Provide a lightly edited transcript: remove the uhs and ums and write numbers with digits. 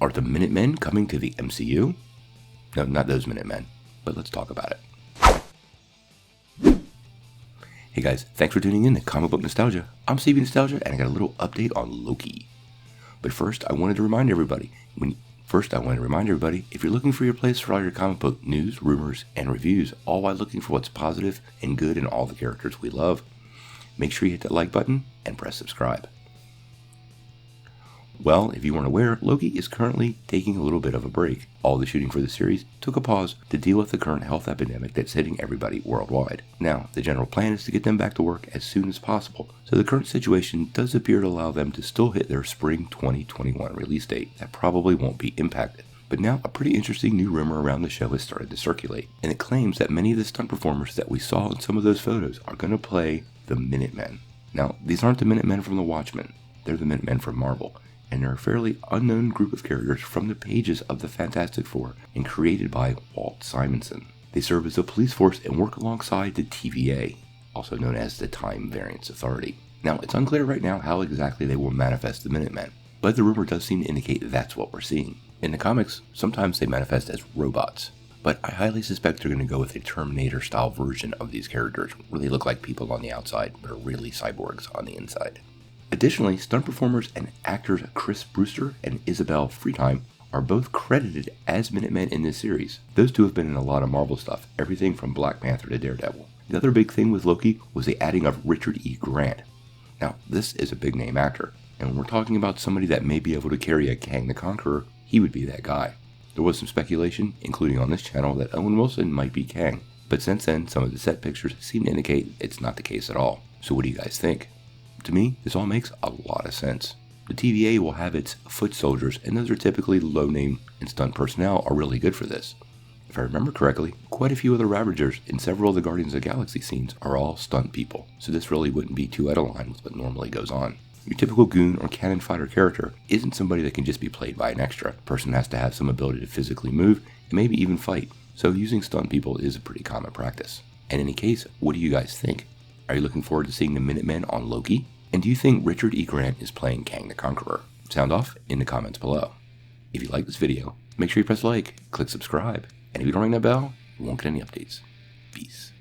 Are the Minutemen coming to the MCU? No, not those Minutemen, but let's talk about it. Hey guys, thanks for tuning in to Comic Book Nostalgia. I'm Stevie Nostalgia, and I got a little update on Loki. But first, I wanted to remind everybody, if you're looking for your place for all your comic book news, rumors, and reviews, all while looking for what's positive and good in all the characters we love, make sure you hit that like button and press subscribe. Well, if you weren't aware, Loki is currently taking a little bit of a break. All the shooting for the series took a pause to deal with the current health epidemic that's hitting everybody worldwide. Now, the general plan is to get them back to work as soon as possible, so the current situation does appear to allow them to still hit their spring 2021 release date. That probably won't be impacted. But now, a pretty interesting new rumor around the show has started to circulate, and it claims that many of the stunt performers that we saw in some of those photos are going to play the Minutemen. Now, these aren't the Minutemen from the Watchmen, they're the Minutemen from Marvel. And they're a fairly unknown group of characters from the pages of the Fantastic Four and created by Walt Simonson. They serve as a police force and work alongside the TVA, also known as the Time Variance Authority. Now, it's unclear right now how exactly they will manifest the Minutemen, but the rumor does seem to indicate that's what we're seeing. In the comics, sometimes they manifest as robots, but I highly suspect they're going to go with a Terminator-style version of these characters, where they look like people on the outside, but are really cyborgs on the inside. Additionally, stunt performers and actors Chris Brewster and Isabel Freetime are both credited as Minutemen in this series. Those two have been in a lot of Marvel stuff, everything from Black Panther to Daredevil. The other big thing with Loki was the adding of Richard E. Grant. Now, this is a big name actor, and when we're talking about somebody that may be able to carry a Kang the Conqueror, he would be that guy. There was some speculation, including on this channel, that Owen Wilson might be Kang, but since then, some of the set pictures seem to indicate it's not the case at all. So what do you guys think? To me, this all makes a lot of sense. The TVA will have its foot soldiers, and those are typically low name and stunt personnel are really good for this. If I remember correctly, quite a few of the Ravagers in several of the Guardians of the Galaxy scenes are all stunt people, so this really wouldn't be too out of line with what normally goes on. Your typical goon or cannon fighter character isn't somebody that can just be played by an extra. The person has to have some ability to physically move and maybe even fight, so using stunt people is a pretty common practice. In any case, what do you guys think? Are you looking forward to seeing the Minutemen on Loki? And do you think Richard E. Grant is playing Kang the Conqueror? Sound off in the comments below. If you like this video, make sure you press like, click subscribe, and if you don't ring that bell, you won't get any updates. Peace.